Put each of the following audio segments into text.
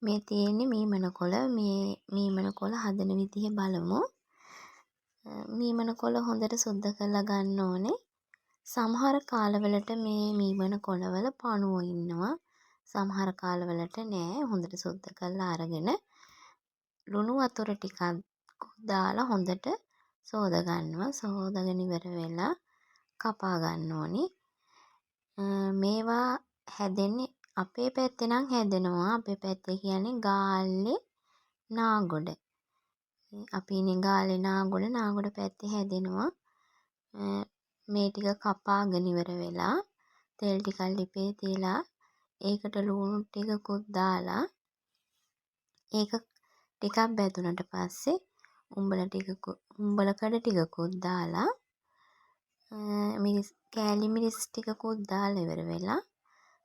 මේ තියෙන්නේ මීමනකොළ. මේ මීමනකොළ හදන විදිහ බලමු. මීමනකොළ හොඳට සුද්ධ කරලා ගන්න ඕනේ. සමහර කාලවලට මේ මීමනකොළවල පණුවෝ ඉන්නවා. සමහර කාලවලට නෑ. හොඳට සුද්ධ කරලා අරගෙන ලුණු වතුර ටිකක් දාලා හොඳට සෝද ගන්නවා. සෝදගෙන ඉවර වෙලා කපා ගන්න ඕනි. මේවා හැදෙන්නේ අපේ පැත්තේ නම් හැදෙනවා. අපේ පැත්තේ කියන්නේ ගාල්ලේ නාගොඩ. අපි ඉන්නේ ගාල්ලේ නාගොඩ පැත්තේ හැදෙනවා. මේ ටික කපාගෙන ඉවර වෙලා තෙල් ටිකක් ලිපේ තියලා ඒකට ලුණු ටිකකුත් දාලා ඒක ටිකක් බැදුනට පස්සේ උම්බලකඩ ටිකකුත් දාලා කෑලි මිරිස් ටිකකුත් දාලා ඉවර වෙලා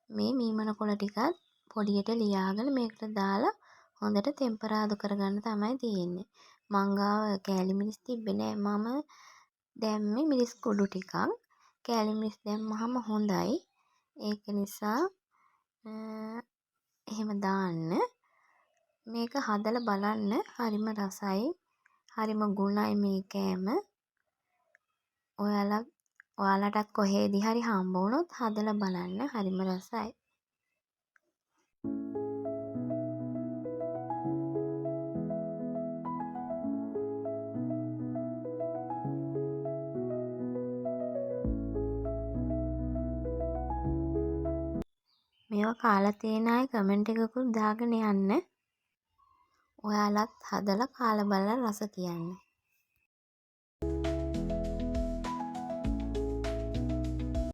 මේ මීමනකොළ ටිකත් පොඩියට ලියාගෙන මේකට දාලා හොඳට තෙම්පරාදු කරගන්න තමයි තියෙන්නේ. මං ගාව කෑලි මිරිස් තිබ්බේ නෑ. මම දැම්මේ මිරිස් කුඩු ටිකක්. කෑලි මිරිස් දැම්මහම හොඳයි. ඒක නිසා එහෙම දාන්න. මේක හදලා බලන්න. හරිම රසයි. හරිම ගුණයි මේ කෑම. ඔයාලටත් කොහේදී හරි හම්බ වුණොත් හදලා බලන්න. හරිම රසයි. මේවා කාලා තියෙන අය කමෙන්ට් එකකුත් දාගෙන යන්න. ඔයාලත් හදලා කාලා බලලා රස කියන්න.